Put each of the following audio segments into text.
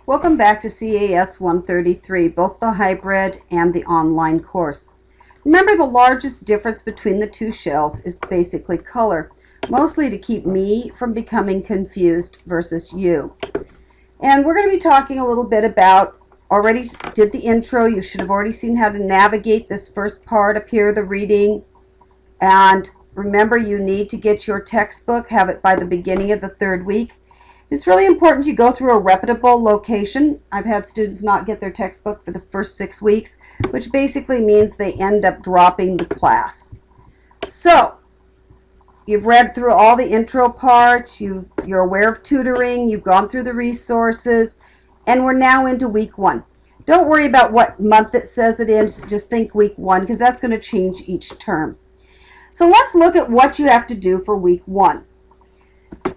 Welcome back to CAS133, both the hybrid and the online course. Remember, the largest difference between the two shells is basically color, mostly to keep me from becoming confused versus you. And we're going to be talking a little bit about, already did the intro, you should have already seen how to navigate this first part up here, the reading. And remember, you need to get your textbook, have it by the beginning of the third week. It's really important you go through a reputable location. I've had students not get their textbook for the first 6 weeks, which basically means they end up dropping the class. So, you've read through all the intro parts, you're aware of tutoring, you've gone through the resources, and we're now into week 1. Don't worry about what month it says it in, just think week 1, because that's going to change each term. So let's look at what you have to do for week 1.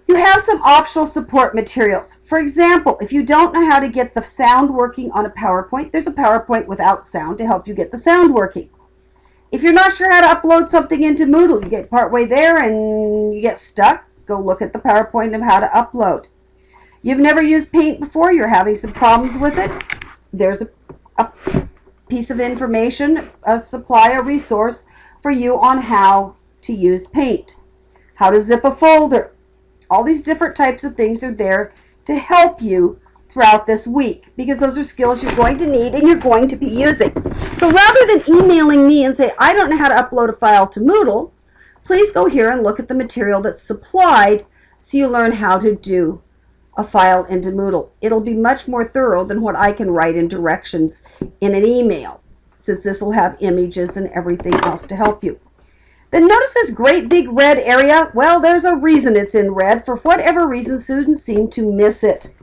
You have some optional support materials. For example, if you don't know how to get the sound working on a PowerPoint, there's a PowerPoint without sound to help you get the sound working. If you're not sure how to upload something into Moodle, you get partway there and you get stuck, go look at the PowerPoint of how to upload. You've never used Paint before, you're having some problems with it, there's a piece of information, a supply, a resource for you on how to use Paint, how to zip a folder. All these different types of things are there to help you throughout this week, because those are skills you're going to need and you're going to be using. So rather than emailing me and say, I don't know how to upload a file to Moodle, please go here and look at the material that's supplied so you learn how to do a file into Moodle. It'll be much more thorough than what I can write in directions in an email, since this will have images and everything else to help you. Then notice this great big red area. Well, there's a reason it's in red. For whatever reason, students seem to miss it.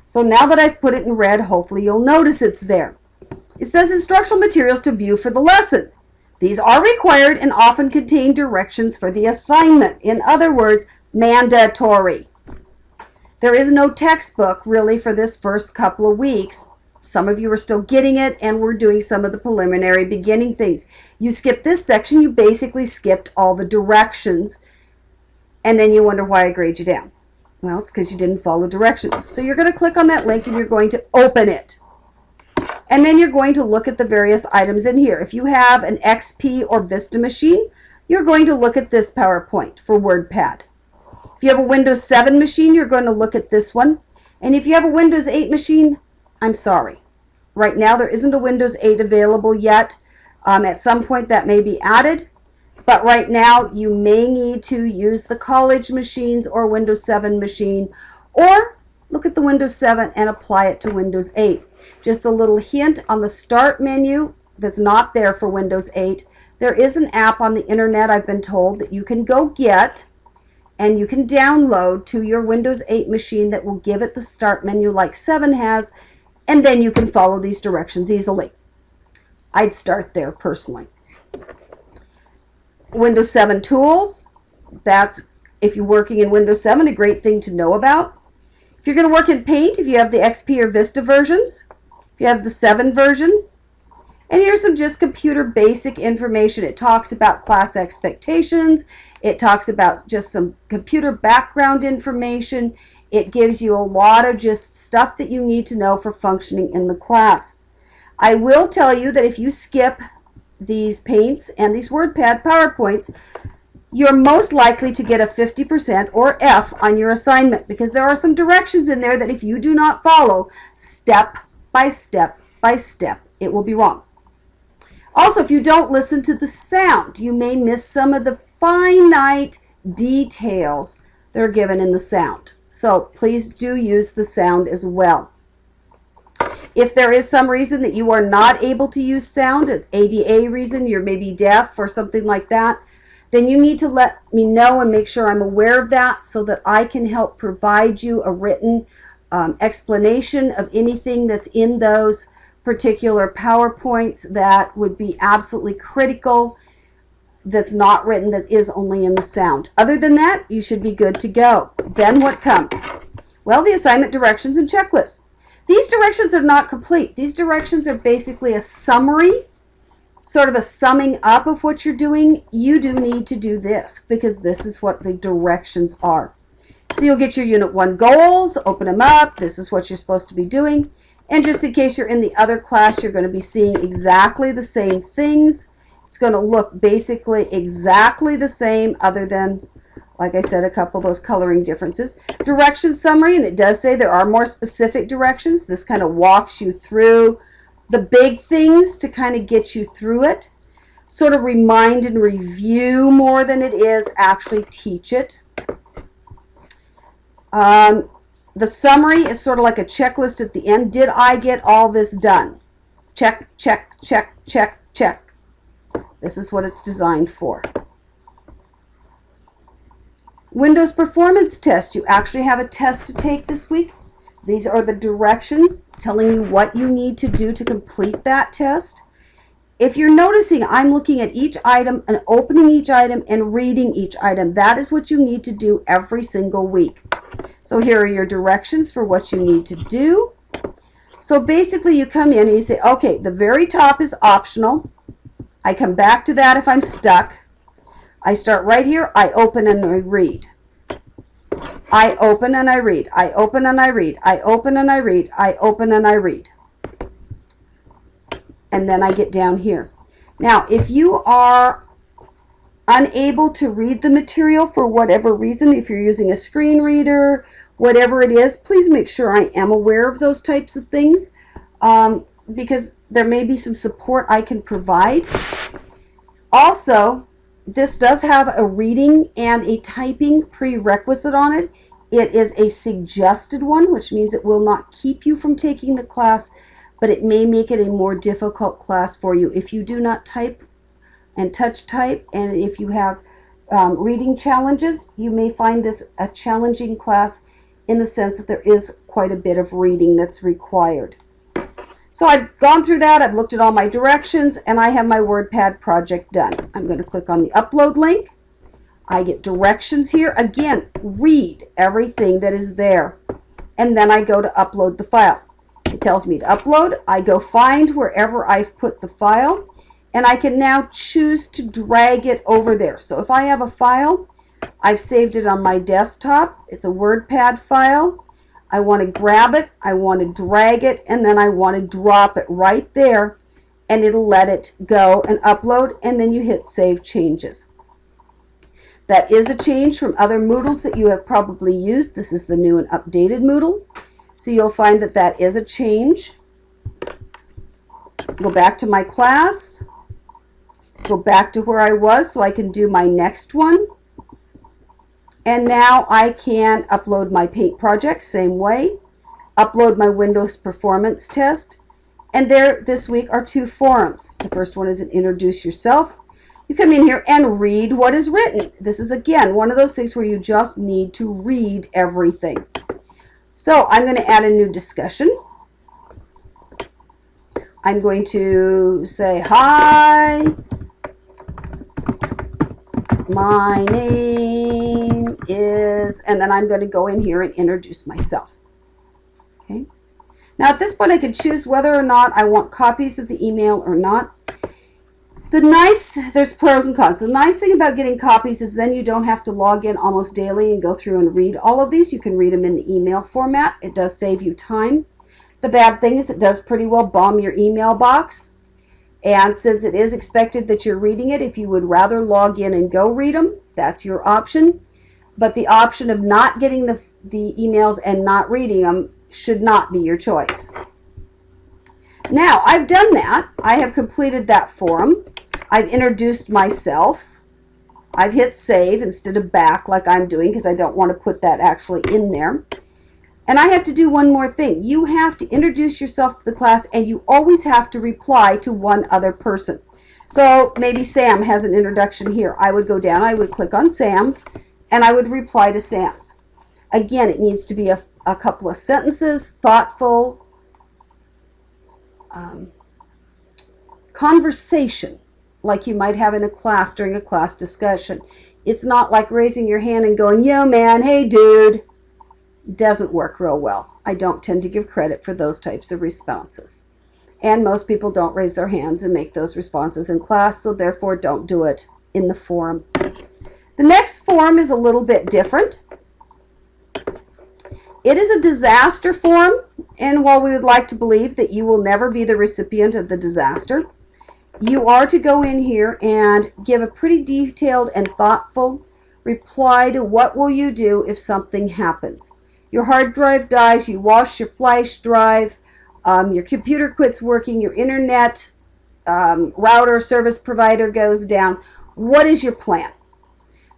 So now that I've put it in red, hopefully you'll notice it's there. It says instructional materials to view for the lesson. These are required and often contain directions for the assignment. In other words, mandatory. There is no textbook really for this first couple of weeks. Some of you are still getting it, and we're doing some of the preliminary beginning things. You skip this section, you basically skipped all the directions, and then you wonder why I grade you down. Well, it's because you didn't follow directions. So you're going to click on that link and you're going to open it. And then you're going to look at the various items in here. If you have an XP or Vista machine, you're going to look at this PowerPoint for WordPad. If you have a Windows 7 machine, you're going to look at this one. And if you have a Windows 8 machine, I'm sorry. Right now there isn't a Windows 8 available yet. At some point that may be added. But right now you may need to use the college machines or Windows 7 machine, or look at the Windows 7 and apply it to Windows 8. Just a little hint on the Start menu that's not there for Windows 8. There is an app on the internet, I've been told, that you can go get and you can download to your Windows 8 machine that will give it the Start menu like 7 has, and then you can follow these directions easily. I'd start there personally. Windows 7 tools, that's, if you're working in Windows 7, a great thing to know about. If you're going to work in Paint, if you have the XP or Vista versions, if you have the 7 version, and here's some just computer basic information. It talks about class expectations. It talks about just some computer background information. It gives you a lot of just stuff that you need to know for functioning in the class. I will tell you that if you skip these Paints and these WordPad PowerPoints, you're most likely to get a 50% or F on your assignment, because there are some directions in there that if you do not follow step by step by step, it will be wrong. Also, if you don't listen to the sound, you may miss some of the finite details that are given in the sound. So please do use the sound as well. If there is some reason that you are not able to use sound, an ADA reason, you're maybe deaf or something like that, then you need to let me know and make sure I'm aware of that so that I can help provide you a written explanation of anything that's in those particular PowerPoints that would be absolutely critical, that's not written, that is only in the sound. Other than that, you should be good to go. Then what comes? Well, the assignment directions and checklists. These directions are not complete. These directions are basically a summary, sort of a summing up of what you're doing. You do need to do this because this is what the directions are. So you'll get your Unit 1 goals, open them up. This is what you're supposed to be doing. And just in case you're in the other class, you're going to be seeing exactly the same things. It's going to look basically exactly the same, other than, like I said, a couple of those coloring differences. Direction summary, and it does say there are more specific directions. This kind of walks you through the big things to kind of get you through it. Sort of remind and review more than it is actually teach it. The summary is sort of like a checklist at the end. Did I get all this done? Check, check, check, check, check. This is what it's designed for. Windows performance test. You actually have a test to take this week. These are the directions telling you what you need to do to complete that test. If you're noticing, I'm looking at each item and opening each item and reading each item. That is what you need to do every single week. So here are your directions for what you need to do. So basically you come in and you say, okay, the very top is optional. I come back to that if I'm stuck. I start right here. I open and I read. I open and I read. I open and I read. I open and I read. I open and I read. And then I get down here. Now, if you are unable to read the material for whatever reason, if you're using a screen reader, whatever it is, please make sure I am aware of those types of things, because there may be some support I can provide. Also, this does have a reading and a typing prerequisite on it. It is a suggested one, which means it will not keep you from taking the class, but it may make it a more difficult class for you. If you do not type and touch type, and if you have reading challenges, you may find this a challenging class in the sense that there is quite a bit of reading that's required. So I've gone through that, I've looked at all my directions, and I have my WordPad project done. I'm going to click on the upload link. I get directions here. Again, read everything that is there. And then I go to upload the file. It tells me to upload. I go find wherever I've put the file, and I can now choose to drag it over there. So if I have a file, I've saved it on my desktop. It's a WordPad file. I want to grab it, I want to drag it, and then I want to drop it right there, and it'll let it go and upload, and then you hit Save Changes. That is a change from other Moodles that you have probably used. This is the new and updated Moodle. So you'll find that that is a change. Go back to my class. Go back to where I was so I can do my next one. And now I can upload my paint project, same way. Upload my Windows performance test. And there this week are two forums. The first one is an introduce yourself. You come in here and read what is written. This is, again, one of those things where you just need to read everything. So I'm going to add a new discussion. I'm going to say, hi, my name is, and then I'm going to go in here and introduce myself. Okay. Now at this point I can choose whether or not I want copies of the email or not. There's pros and cons. The nice thing about getting copies is then you don't have to log in almost daily and go through and read all of these. You can read them in the email format. It does save you time. The bad thing is it does pretty well bomb your email box. And since it is expected that you're reading it, if you would rather log in and go read them, that's your option. But the option of not getting the emails and not reading them should not be your choice. Now, I've done that. I have completed that forum. I've introduced myself. I've hit save instead of back like I'm doing because I don't want to put that actually in there. And I have to do one more thing. You have to introduce yourself to the class, and you always have to reply to one other person. So maybe Sam has an introduction here. I would go down, I would click on Sam's, and I would reply to Sam's. Again, it needs to be a couple of sentences, thoughtful, conversation like you might have in a class during a class discussion. It's not like raising your hand and going, yo man, hey dude. Doesn't work real well. I don't tend to give credit for those types of responses. And most people don't raise their hands and make those responses in class, so therefore don't do it in the forum. The next forum is a little bit different. It is a disaster form, and while we would like to believe that you will never be the recipient of the disaster, you are to go in here and give a pretty detailed and thoughtful reply to what will you do if something happens. Your hard drive dies, you wash your flash drive, your computer quits working, your internet router service provider goes down. What is your plan?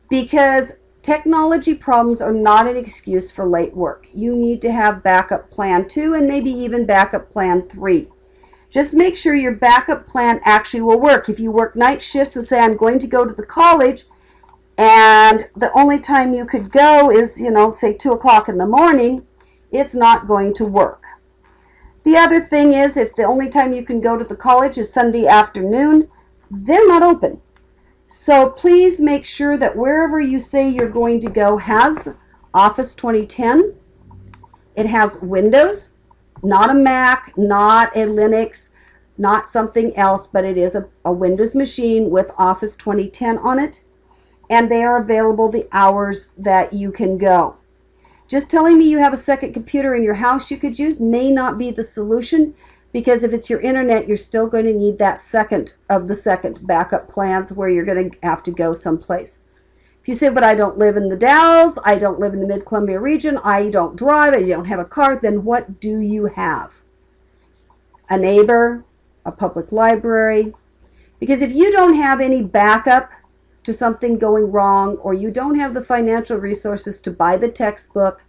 Because technology problems are not an excuse for late work. You need to have backup plan 2 and maybe even backup plan 3. Just make sure your backup plan actually will work. If you work night shifts and say, I'm going to go to the college, and the only time you could go is, say 2 o'clock in the morning, it's not going to work. The other thing is, if the only time you can go to the college is Sunday afternoon, they're not open. So please make sure that wherever you say you're going to go has Office 2010. It has Windows, not a Mac, not a Linux, not something else, but it is a Windows machine with Office 2010 on it. And they are available the hours that you can go. Just telling me you have a second computer in your house you could use may not be the solution, because if it's your internet, you're still going to need that second backup plans where you're going to have to go someplace. If you say, but I don't live in the Dalles, I don't live in the Mid-Columbia region, I don't drive, I don't have a car, then what do you have? A neighbor, a public library? Because if you don't have any backup to something going wrong, or you don't have the financial resources to buy the textbook,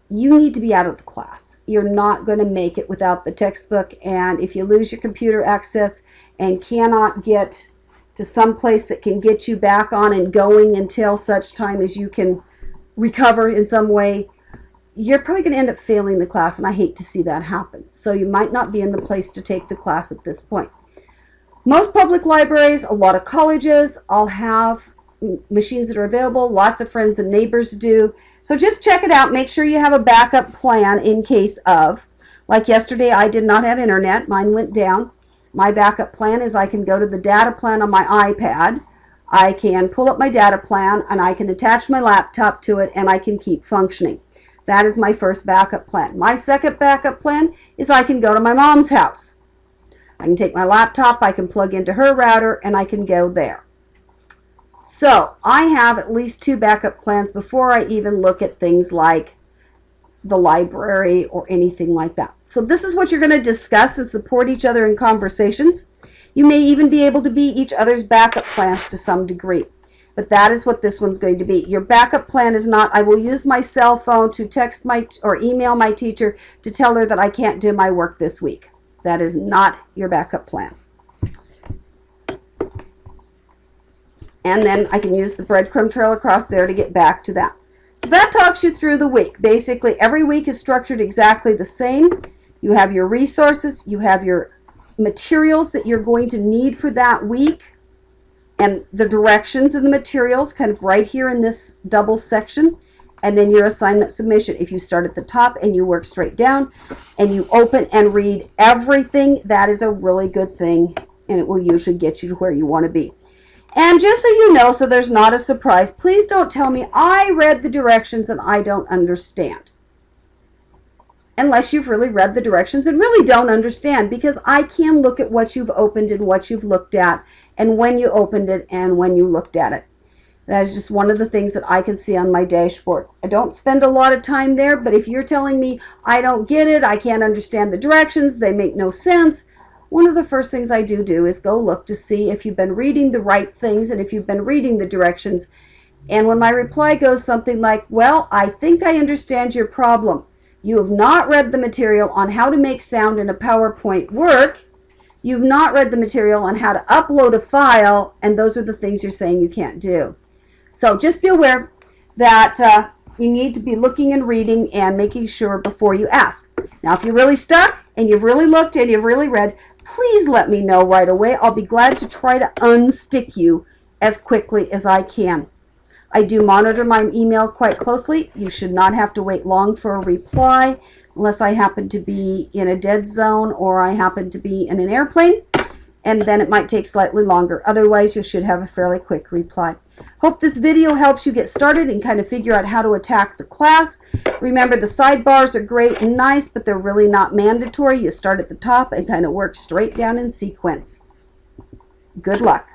you need to be out of the class. You're not going to make it without the textbook, and if you lose your computer access and cannot get to some place that can get you back on and going until such time as you can recover in some way, you're probably going to end up failing the class, and I hate to see that happen. So you might not be in the place to take the class at this point. Most public libraries, a lot of colleges, all have machines that are available. Lots of friends and neighbors do. So just check it out. Make sure you have a backup plan in case of. Like yesterday, I did not have internet. Mine went down. My backup plan is I can go to the data plan on my iPad. I can pull up my data plan, and I can attach my laptop to it, and I can keep functioning. That is my first backup plan. My second backup plan is I can go to my mom's house. I can take my laptop, I can plug into her router, and I can go there. So I have at least 2 backup plans before I even look at things like the library or anything like that. So this is what you're going to discuss and support each other in conversations. You may even be able to be each other's backup plans to some degree. But that is what this one's going to be. Your backup plan is not, I will use my cell phone to text or email my teacher to tell her that I can't do my work this week. That is not your backup plan. And then I can use the breadcrumb trail across there to get back to that. So that talks you through the week. Basically, every week is structured exactly the same. You have your resources, you have your materials that you're going to need for that week, and the directions and the materials kind of right here in this double section. And then your assignment submission. If you start at the top and you work straight down and you open and read everything, that is a really good thing, and it will usually get you to where you want to be. And just so you know, so there's not a surprise, please don't tell me I read the directions and I don't understand. Unless you've really read the directions and really don't understand, because I can look at what you've opened and what you've looked at, and when you opened it and when you looked at it. That is just one of the things that I can see on my dashboard. I don't spend a lot of time there, but if you're telling me I don't get it, I can't understand the directions, they make no sense, one of the first things I do is go look to see if you've been reading the right things and if you've been reading the directions. And when my reply goes something like, well, I think I understand your problem. You have not read the material on how to make sound in a PowerPoint work. You've not read the material on how to upload a file, and those are the things you're saying you can't do. So just be aware that you need to be looking and reading and making sure before you ask. Now, if you're really stuck and you've really looked and you've really read, please let me know right away. I'll be glad to try to unstick you as quickly as I can. I do monitor my email quite closely. You should not have to wait long for a reply unless I happen to be in a dead zone or I happen to be in an airplane, and then it might take slightly longer. Otherwise, you should have a fairly quick reply. Hope this video helps you get started and kind of figure out how to attack the class. Remember, the sidebars are great and nice, but they're really not mandatory. You start at the top and kind of work straight down in sequence. Good luck.